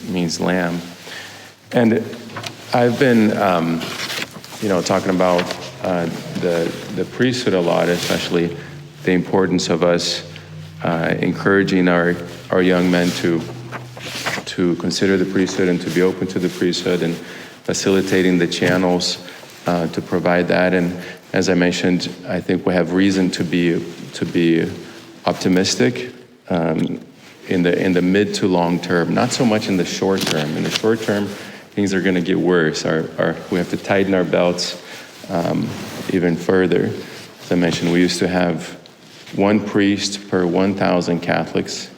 means lamb. And I've been, talking about the priesthood a lot, especially the importance of us encouraging our young men to consider the priesthood and to be open to the priesthood, and facilitating the channels to provide that. And as I mentioned, I think we have reason to be optimistic in the mid to long term, not so much in the short term. In the short term, things are going to get worse. We have to tighten our belts even further. As I mentioned, we used to have one priest per 1,000 Catholics.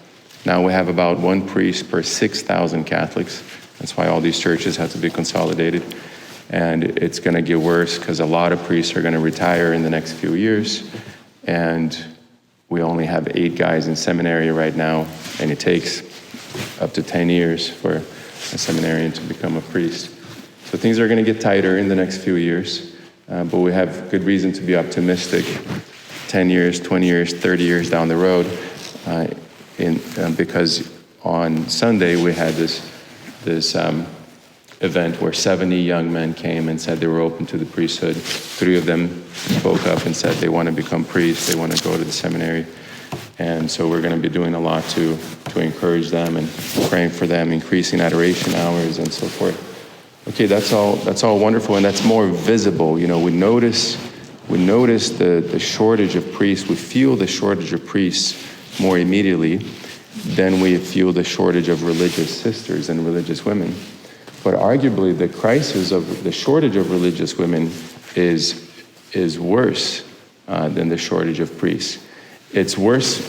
Now we have about one priest per 6,000 Catholics. That's why all these churches have to be consolidated. And it's going to get worse because a lot of priests are going to retire in the next few years. And we only have 8 guys in seminary right now, and it takes up to 10 years for a seminarian to become a priest. So things are going to get tighter in the next few years, but we have good reason to be optimistic 10 years, 20 years, 30 years down the road, because on Sunday we had this event where 70 young men came and said they were open to the priesthood. 3 of them spoke up and said they want to become priests, they want to go to the seminary. And so we're going to be doing a lot to encourage them and praying for them, increasing adoration hours and so forth. Okay, that's all wonderful, and that's more visible. We notice the shortage of priests. We feel the shortage of priests more immediately than we feel the shortage of religious sisters and religious women. But arguably, the crisis of the shortage of religious women is worse than the shortage of priests. It's worse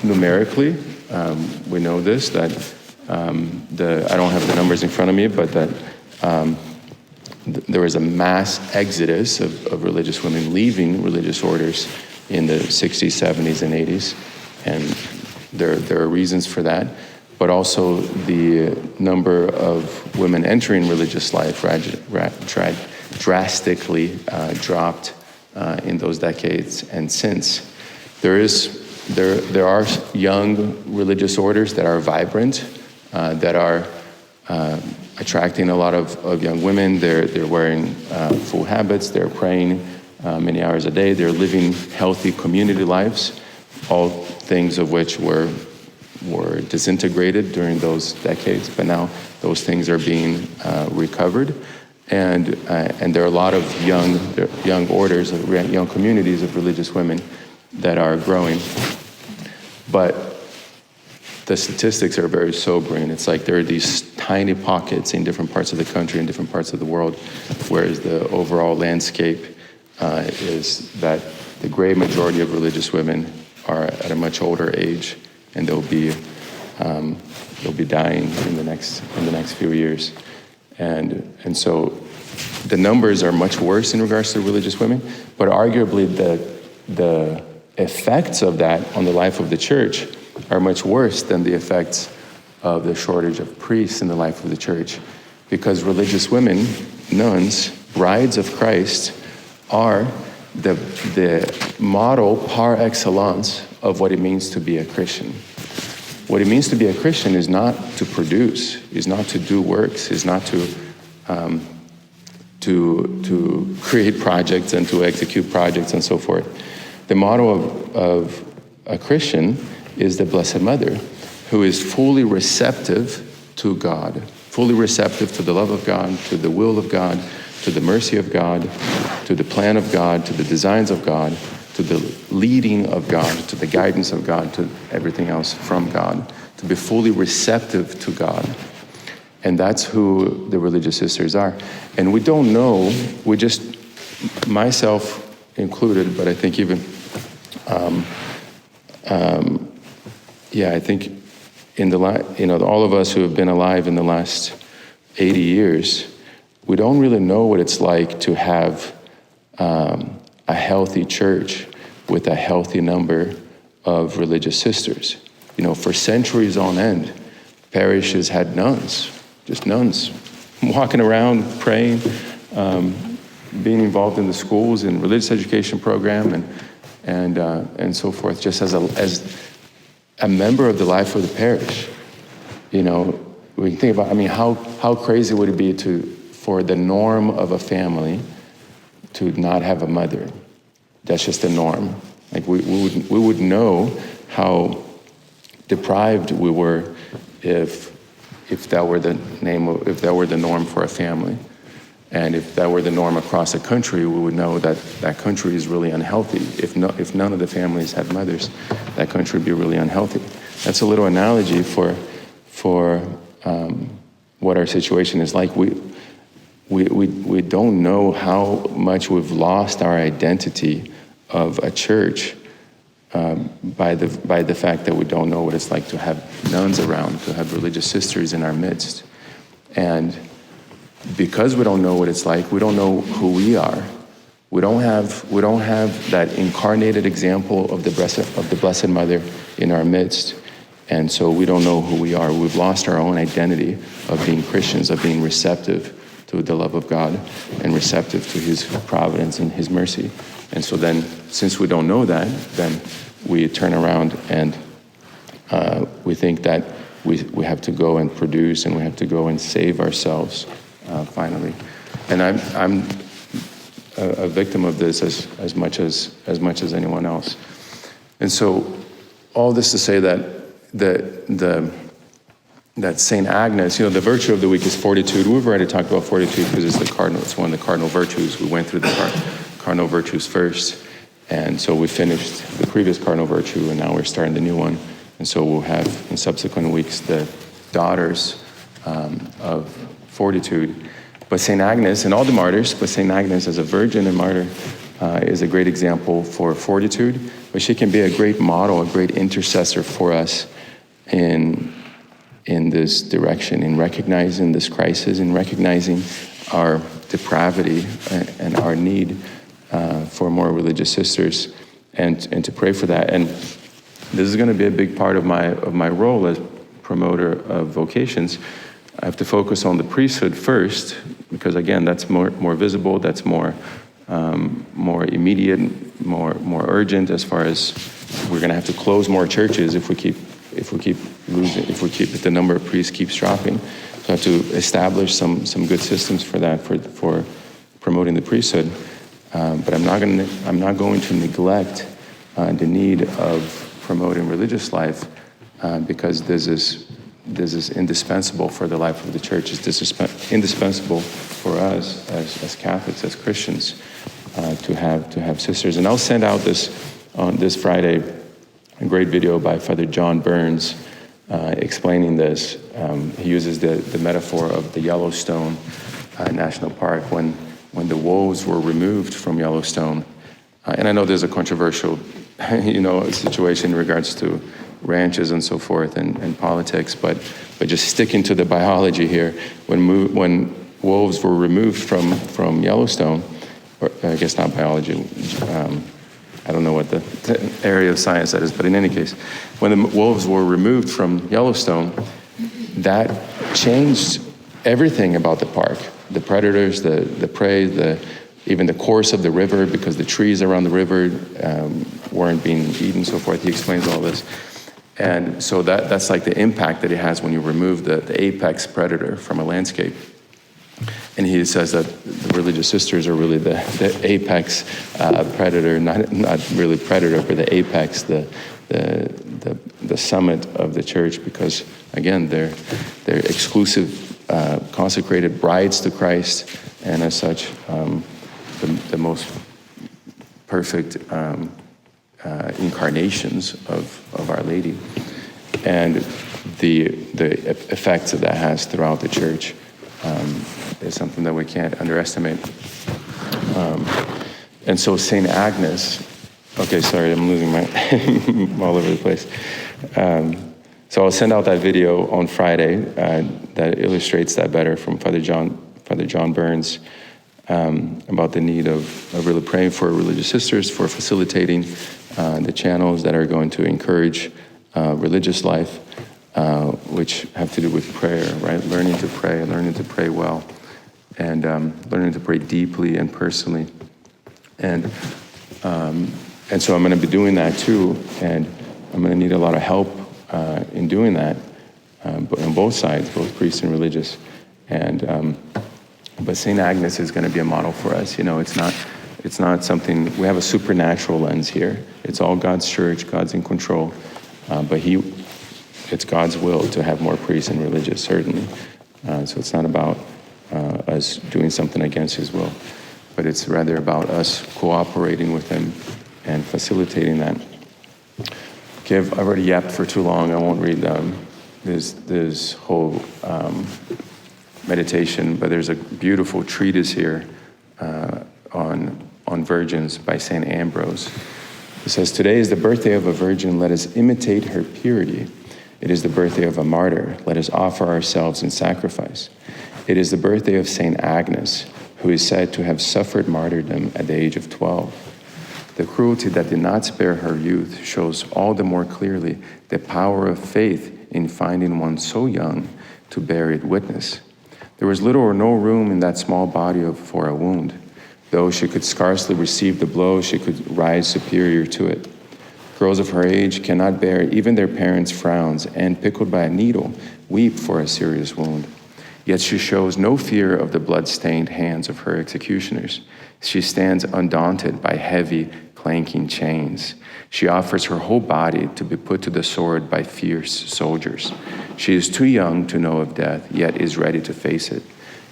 numerically. We know this, that I don't have the numbers in front of me, but that there was a mass exodus of religious women leaving religious orders in the 60s, 70s, and 80s. And there are reasons for that. But also the number of women entering religious life drastically dropped in those decades and since. There are young religious orders that are vibrant, that are attracting a lot of young women. They're wearing full habits. They're praying many hours a day. They're living healthy community lives, all things of which were disintegrated during those decades. But now those things are being recovered, and there are a lot of young orders, young communities of religious women that are growing. But the statistics are very sobering. It's like there are these tiny pockets in different parts of the country, in different parts of the world, whereas the overall landscape is that the great majority of religious women are at a much older age, and they'll be dying in the next few years, and so the numbers are much worse in regards to religious women. But arguably, the effects of that on the life of the church are much worse than the effects of the shortage of priests in the life of the church, because religious women, nuns, brides of Christ, are the model par excellence of what it means to be a Christian. What it means to be a Christian is not to produce, is not to do works, is not to create projects and to execute projects and so forth. The model of a Christian is the Blessed Mother, who is fully receptive to God, fully receptive to the love of God, to the will of God, to the mercy of God, to the plan of God, to the designs of God, to the leading of God, to the guidance of God, to everything else from God, to be fully receptive to God. And that's who the religious sisters are. And we don't know, we just, myself included, but I think even, I think in all of us who have been alive in the last 80 years, we don't really know what it's like to have a healthy church with a healthy number of religious sisters. For centuries on end, parishes had nuns, just nuns, walking around, praying, being involved in the schools and religious education program and so forth, just as a member of the life of the parish. we can think about, I mean, how crazy would it be for the norm of a family to not have a mother? That's just the norm. Like we would know how deprived we were if that were the norm for a family. And if that were the norm across the country, we would know that that country is really unhealthy. If none of the families had mothers, that country would be really unhealthy. That's a little analogy for what our situation is like. We don't know how much we've lost our identity of a church by the fact that we don't know what it's like to have nuns around, to have religious sisters in our midst. And because we don't know what it's like, we don't know who we are. We don't have that incarnated example of the Blessed Mother in our midst. And so we don't know who we are. We've lost our own identity of being Christians, of being receptive to the love of God and receptive to his providence and his mercy. And so then, since we don't know that, then we turn around and we think that we have to go and produce and we have to go and save ourselves finally. And I'm a victim of this as much as anyone else. And so all this to say that that St. Agnes, the virtue of the week is fortitude. We've already talked about fortitude because it's one of the cardinal virtues. We went through the cardinal virtues first, and so we finished the previous cardinal virtue, and now we're starting the new one. And so we'll have in subsequent weeks the daughters of fortitude. But St. Agnes and all the martyrs, but St. Agnes as a virgin and martyr is a great example for fortitude, but she can be a great model, a great intercessor for us in this direction, in recognizing this crisis, in recognizing our depravity and our need for more religious sisters, and to pray for that. And this is going to be a big part of my role as promoter of vocations. I have to focus on the priesthood first, because again, that's more visible, that's more immediate, more urgent, as far as we're going to have to close more churches if we keep the number of priests keeps dropping. So I have to establish some good systems for that, for promoting the priesthood. But I'm not going to neglect the need of promoting religious life, because this is indispensable for the life of the church. It's indispensable for us as Catholics, as Christians, to have sisters. And I'll send out on this Friday a great video by Father John Burns explaining this. He uses the metaphor of the Yellowstone National Park when the wolves were removed from Yellowstone. And I know there's a controversial situation in regards to ranches and so forth and politics, but just sticking to the biology here, when wolves were removed from Yellowstone, or I guess not biology, I don't know what the area of science that is, but in any case, when the wolves were removed from Yellowstone, that changed everything about the park. The predators, the prey, even the course of the river, because the trees around the river weren't being eaten and so forth. He explains all this. And so that's like the impact that it has when you remove the apex predator from a landscape. And he says that the religious sisters are really the apex predator, not really predator, but the apex, the summit of the church, because again, they're exclusive, consecrated brides to Christ, and as such, the most perfect incarnations of Our Lady, and the effects that has throughout the church is something that we can't underestimate. And so St. Agnes, okay, sorry, I'm losing my all over the place. So I'll send out that video on Friday that illustrates that better, from Father John Burns, about the need of really praying for religious sisters, for facilitating the channels that are going to encourage religious life, which have to do with prayer, right? Learning to pray well, and learning to pray deeply and personally. And so I'm going to be doing that too, and I'm going to need a lot of help in doing that, on both sides, both priests and religious. And but St. Agnes is going to be a model for us. It's not something, we have a supernatural lens here. It's all God's church, God's in control, but it's God's will to have more priests and religious, certainly. So it's not about us doing something against his will, but it's rather about us cooperating with him and facilitating that. Okay, I've already yapped for too long. I won't read this whole meditation, but there's a beautiful treatise here on virgins by St. Ambrose. It says, "Today is the birthday of a virgin. Let us imitate her purity. It is the birthday of a martyr. Let us offer ourselves in sacrifice. It is the birthday of St. Agnes, who is said to have suffered martyrdom at the age of 12. The cruelty that did not spare her youth shows all the more clearly the power of faith in finding one so young to bear it witness. There was little or no room in that small body for a wound. Though she could scarcely receive the blow, she could rise superior to it. Girls of her age cannot bear even their parents' frowns, and, pickled by a needle, weep for a serious wound. Yet she shows no fear of the blood-stained hands of her executioners. She stands undaunted by heavy, clanking chains. She offers her whole body to be put to the sword by fierce soldiers. She is too young to know of death, yet is ready to face it.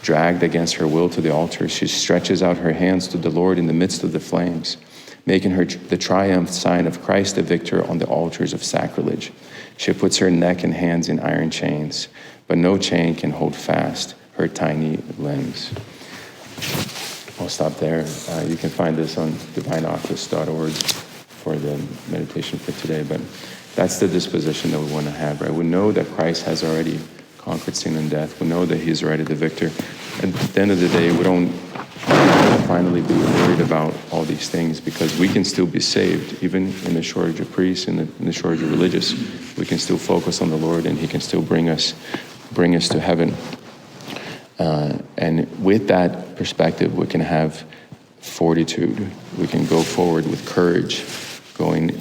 Dragged against her will to the altar, she stretches out her hands to the Lord in the midst of the flames, making her the triumph sign of Christ the victor on the altars of sacrilege. She puts her neck and hands in iron chains, but no chain can hold fast her tiny limbs." I'll stop there. You can find this on divineoffice.org for the meditation for today, but that's the disposition that we want to have, right? We know that Christ has already conquered sin and death. We know that he's already the victor. At the end of the day, we don't finally be worried about all these things, because we can still be saved, even in the shortage of priests, in the shortage of religious. We can still focus on the Lord, and he can still bring us to heaven. And with that perspective, we can have fortitude. We can go forward with courage, going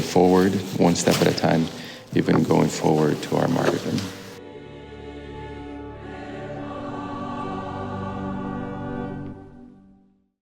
forward one step at a time, even going forward to our martyrdom.